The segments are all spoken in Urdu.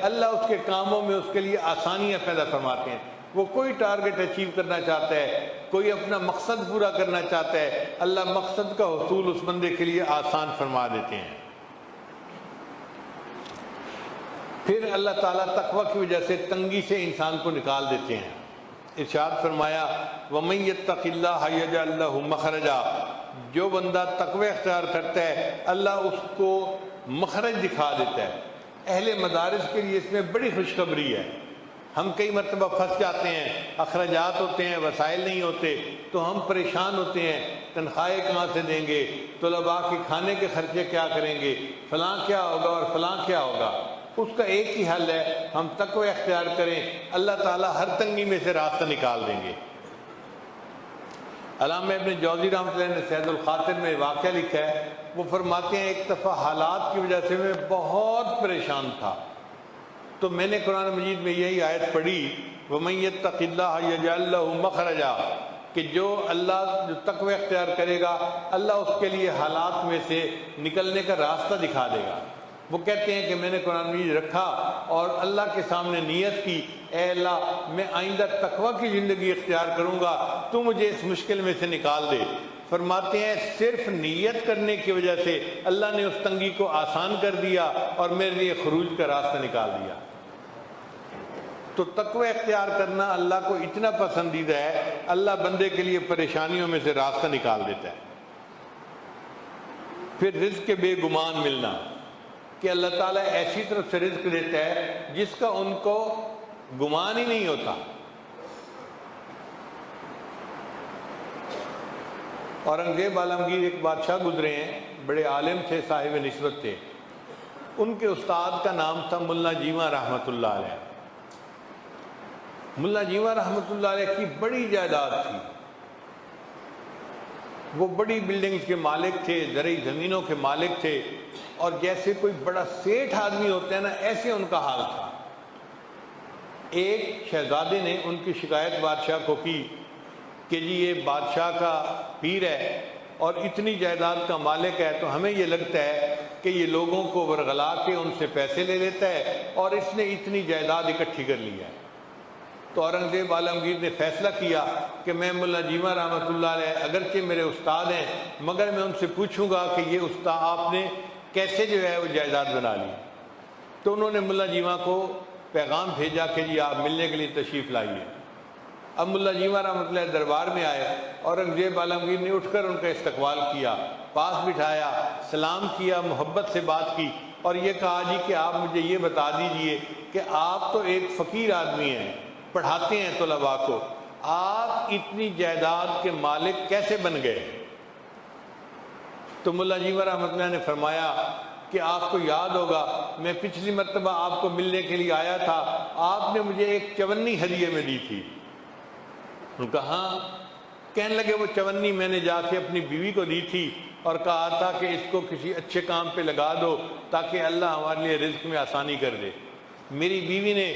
اللہ اس کے کاموں میں اس کے لیے آسانیاں پیدا فرماتے ہیں۔ وہ کوئی ٹارگٹ اچیو کرنا چاہتا ہے، کوئی اپنا مقصد پورا کرنا چاہتا ہے، اللہ مقصد کا حصول اس بندے کے لیے آسان فرما دیتے ہیں۔ پھر اللہ تعالیٰ تقوی کی وجہ سے تنگی سے انسان کو نکال دیتے ہیں۔ ارشاد فرمایا وَمَن يَتَّقِ اللَّهَ يَجْعَل لَّهُ مَخْرَجًا، جو بندہ تقوی اختیار کرتا ہے اللہ اس کو مخرج دکھا دیتا ہے۔ اہل مدارس کے لیے اس میں بڑی خوشخبری ہے۔ ہم کئی مرتبہ پھنس جاتے ہیں، اخراجات ہوتے ہیں، وسائل نہیں ہوتے تو ہم پریشان ہوتے ہیں، تنخواہیں کہاں سے دیں گے، طلباء کے کھانے کے خرچے کیا کریں گے، فلاں کیا ہوگا اور فلاں کیا ہوگا۔ اس کا ایک ہی حل ہے، ہم تقوی اختیار کریں، اللہ تعالیٰ ہر تنگی میں سے راستہ نکال دیں گے۔ علامہ ابن جوزی رحمۃ اللہ نے سید الخاطر میں واقعہ لکھا ہے، وہ فرماتے ہیں ایک دفعہ حالات کی وجہ سے میں بہت پریشان تھا، تو میں نے قرآن مجید میں یہی آیت پڑھی وَمَن يَتَّقِ اللَّهَ يَجْعَل لَّهُ مَخْرَجًا، کہ جو تقوی اختیار کرے گا اللہ اس کے لیے حالات میں سے نکلنے کا راستہ دکھا دے گا۔ وہ کہتے ہیں کہ میں نے قرآن مجید رکھا اور اللہ کے سامنے نیت کی، اے اللہ میں آئندہ تقوی کی زندگی اختیار کروں گا، تو مجھے اس مشکل میں سے نکال دے۔ فرماتے ہیں صرف نیت کرنے کی وجہ سے اللہ نے اس تنگی کو آسان کر دیا اور میرے لیے خروج کا راستہ نکال دیا۔ تو تقوی اختیار کرنا اللہ کو اتنا پسندیدہ ہے، اللہ بندے کے لیے پریشانیوں میں سے راستہ نکال دیتا ہے۔ پھر رزق کے بے گمان ملنا، کہ اللہ تعالیٰ ایسی طرف سے رزق دیتا ہے جس کا ان کو گمان ہی نہیں ہوتا۔ اورنگزیب عالمگیر ایک بادشاہ گزرے ہیں، بڑے عالم تھے، صاحب نسبت تھے، ان کے استاد کا نام تھا ملا جیواں رحمۃ اللہ علیہ۔ ملا جیواں رحمۃ اللہ علیہ کی بڑی جائیداد تھی، وہ بڑی بلڈنگز کے مالک تھے، زرعی زمینوں کے مالک تھے، اور جیسے کوئی بڑا سیٹھ آدمی ہوتا ہے نا، ایسے ان کا حال تھا۔ ایک شہزادے نے ان کی شکایت بادشاہ کو کی کہ جی یہ بادشاہ کا پیر ہے اور اتنی جائیداد کا مالک ہے، تو ہمیں یہ لگتا ہے کہ یہ لوگوں کو ورغلا کے ان سے پیسے لے لیتا ہے اور اس نے اتنی جائیداد اکٹھی کر لی ہے۔ تو اورنگزیب عالمگیر نے فیصلہ کیا کہ میں ملا جیواں رحمۃ اللہ علیہ اگرچہ میرے استاد ہیں مگر میں ان سے پوچھوں گا کہ یہ استاد آپ نے کیسے جو ہے وہ جائیداد بنا لی۔ تو انہوں نے ملا جیواں کو پیغام بھیجا کہ جی آپ ملنے کے لیے تشریف لائیے۔ اب ملا جیواں رحمۃ اللہ دربار میں آئے، اورنگزیب عالمگیر نے اٹھ کر ان کا استقبال کیا، پاس بٹھایا، سلام کیا، محبت سے بات کی اور یہ کہا جی کہ آپ مجھے یہ بتا دیجئے کہ آپ تو ایک فقیر آدمی ہیں، پڑھاتے ہیں طلباء کو، آپ اتنی جائیداد کے مالک کیسے بن گئے؟ تو ملا جیواں رحمۃ اللہ نے فرمایا کہ آپ کو یاد ہوگا میں پچھلی مرتبہ آپ کو ملنے کے لیے آیا تھا، آپ نے مجھے ایک چونی ہدیے میں دی تھی۔ ان کا ہاں، کہنے لگے وہ چونی میں نے جا کے اپنی بیوی کو دی تھی اور کہا تھا کہ اس کو کسی اچھے کام پہ لگا دو تاکہ اللہ ہمارے لیے رزق میں آسانی کر دے۔ میری بیوی نے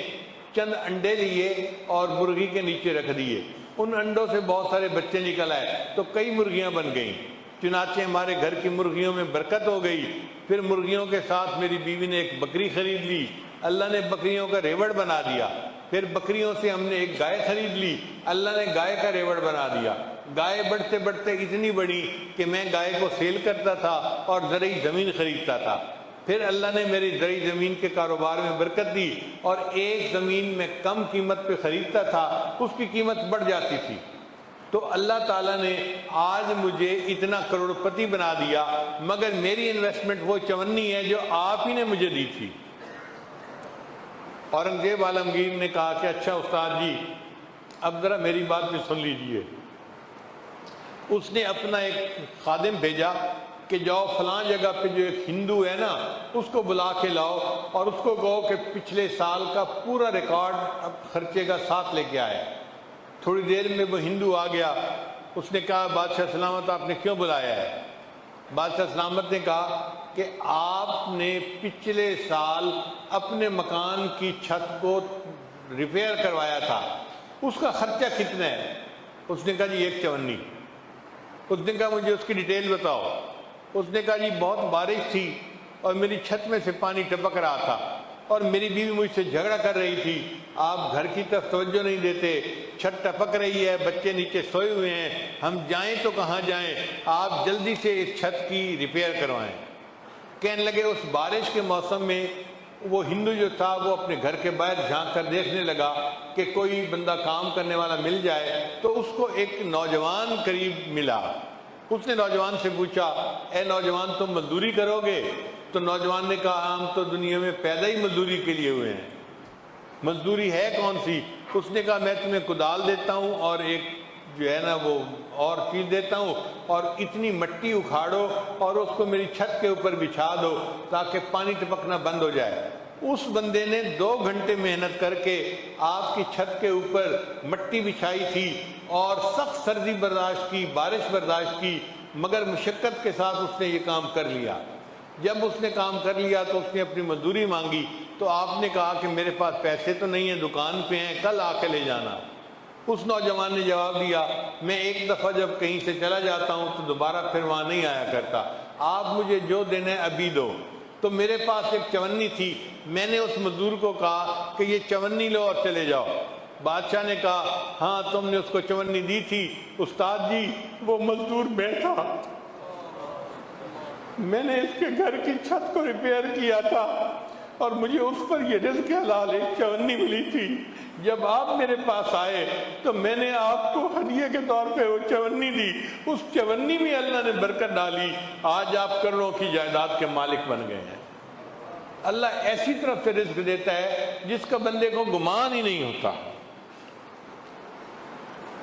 چند انڈے لیے اور مرغی کے نیچے رکھ دیے، ان انڈوں سے بہت سارے بچے نکل آئے تو کئی مرغیاں بن گئیں، چنانچہ ہمارے گھر کی مرغیوں میں برکت ہو گئی۔ پھر مرغیوں کے ساتھ میری بیوی نے ایک بکری خرید لی، اللہ نے بکریوں کا ریوڑ بنا دیا۔ پھر بکریوں سے ہم نے ایک گائے خرید لی، اللہ نے گائے کا ریوڑ بنا دیا۔ گائے بڑھتے بڑھتے اتنی بڑی کہ میں گائے کو سیل کرتا تھا اور زرعی زمین خریدتا تھا۔ پھر اللہ نے میری زرعی زمین کے کاروبار میں برکت دی اور ایک زمین میں کم قیمت پہ خریدتا تھا، اس کی قیمت بڑھ جاتی تھی۔ تو اللہ تعالیٰ نے آج مجھے اتنا کروڑ پتی بنا دیا، مگر میری انویسٹمنٹ وہ چونی ہے جو آپ ہی نے مجھے دی تھی۔ اورنگزیب عالمگیر نے کہا کہ اچھا استاد جی اب ذرا میری بات بھی سن لیجئے۔ اس نے اپنا ایک خادم بھیجا کہ جاؤ فلاں جگہ پہ جو ایک ہندو ہے نا اس کو بلا کے لاؤ اور اس کو کہو کہ پچھلے سال کا پورا ریکارڈ خرچے کا ساتھ لے کے آئے۔ تھوڑی دیر میں وہ ہندو آ گیا، اس نے کہا بادشاہ سلامت آپ نے کیوں بلایا ہے؟ بادشاہ سلامت نے کہا کہ آپ نے پچھلے سال اپنے مکان کی چھت کو ریپیئر کروایا تھا، اس کا خرچہ کتنا ہے؟ اس نے کہا جی ایک چونی۔ اس نے کہا مجھے اس کی ڈیٹیل بتاؤ۔ اس نے کہا جی بہت بارش تھی اور میری چھت میں سے پانی ٹپک رہا تھا، اور میری بیوی مجھ سے جھگڑا کر رہی تھی، آپ گھر کی طرف توجہ نہیں دیتے، چھت ٹپک رہی ہے، بچے نیچے سوئے ہوئے ہیں، ہم جائیں تو کہاں جائیں، آپ جلدی سے اس چھت کی ریپیئر کروائیں۔ کہنے لگے اس بارش کے موسم میں وہ ہندو جو تھا وہ اپنے گھر کے باہر جھانک کر دیکھنے لگا کہ کوئی بندہ کام کرنے والا مل جائے، تو اس کو ایک نوجوان قریب ملا۔ اس نے نوجوان سے پوچھا، اے نوجوان تم مزدوری کرو گے؟ تو نوجوان نے کہا ہم تو دنیا میں پیدا ہی مزدوری کے لیے ہوئے ہیں، مزدوری ہے کون سی؟ اس نے کہا میں تمہیں کدال دیتا ہوں اور ایک جو ہے نا وہ اور چیز دیتا ہوں، اور اتنی مٹی اکھاڑو اور اس کو میری چھت کے اوپر بچھا دو تاکہ پانی ٹپکنا بند ہو جائے۔ اس بندے نے 2 گھنٹے محنت کر کے آپ کی چھت کے اوپر مٹی بچھائی تھی اور سخت سردی برداشت کی، بارش برداشت کی، مگر مشقت کے ساتھ اس نے یہ کام کر لیا۔ جب اس نے کام کر لیا تو اس نے اپنی مزدوری مانگی، تو آپ نے کہا کہ میرے پاس پیسے تو نہیں ہیں، دکان پہ ہیں، کل آ کے لے جانا۔ اس نوجوان نے جواب دیا میں ایک دفعہ جب کہیں سے چلا جاتا ہوں تو دوبارہ پھر وہاں نہیں آیا کرتا، آپ مجھے جو دینا ہے ابھی دو۔ تو میرے پاس ایک چونی تھی، میں نے اس مزدور کو کہا کہ یہ چونی لو اور چلے جاؤ۔ بادشاہ نے کہا ہاں تم نے اس کو چونی دی تھی استاد جی، وہ مزدور میں تھا، میں نے اس کے گھر کی چھت کو ریپیئر کیا تھا اور مجھے اس پر یہ رزق حلال ایک چونی ملی تھی۔ جب آپ میرے پاس آئے تو میں نے آپ کو ہدیے کے طور پہ وہ چونی دی، اس چونی میں اللہ نے برکت ڈالی، آج آپ کروڑوں کی جائیداد کے مالک بن گئے ہیں۔ اللہ ایسی طرف سے رزق دیتا ہے جس کا بندے کو گمان ہی نہیں ہوتا۔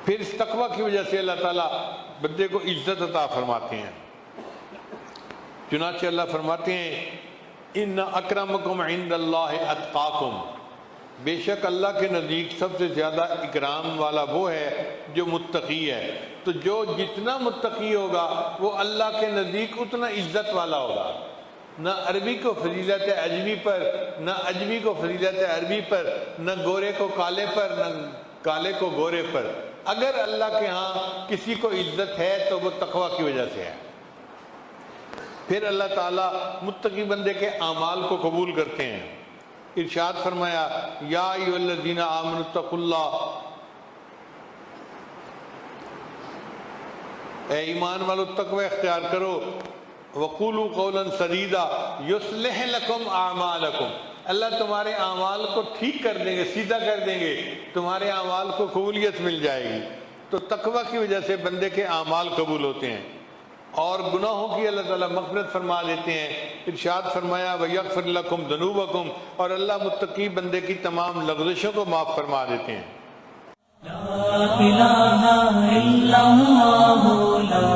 پھر اس تقوی کی وجہ سے اللہ تعالیٰ بندے کو عزت عطا فرماتے ہیں۔ چنانچہ اللہ فرماتے ہیں ان اکرمکم عند اللہ اتقاکم، بے شک اللہ کے نزدیک سب سے زیادہ اکرام والا وہ ہے جو متقی ہے۔ تو جو جتنا متقی ہوگا وہ اللہ کے نزدیک اتنا عزت والا ہوگا۔ نہ عربی کو فضیلت عجمی پر، نہ عجمی کو فضیلت عربی پر، نہ گورے کو کالے پر، نہ کالے کو گورے پر۔ اگر اللہ کے ہاں کسی کو عزت ہے تو وہ تقوی کی وجہ سے ہے۔ پھر اللہ تعالیٰ متقی بندے کے اعمال کو قبول کرتے ہیں۔ ارشاد فرمایا یا ایھا الذین آمنوا اتقوا اللہ، اے ایمان والو تقوی اختیار کرو، وقولوا قولا سدیدا یصلح لکم اعمالکم، اللہ تمہارے اعمال کو ٹھیک کر دیں گے، سیدھا کر دیں گے، تمہارے اعمال کو قبولیت مل جائے گی۔ تو تقوی کی وجہ سے بندے کے اعمال قبول ہوتے ہیں اور گناہوں کی اللہ تعالیٰ مغفرت فرما دیتے ہیں۔ ارشاد فرمایا وَيَغْفِرْ لَكُمْ ذُنُوبَكُمْ، اور اللہ متقی بندے کی تمام لغزشوں کو معاف فرما دیتے ہیں۔ لا الہ الا اللہ، لا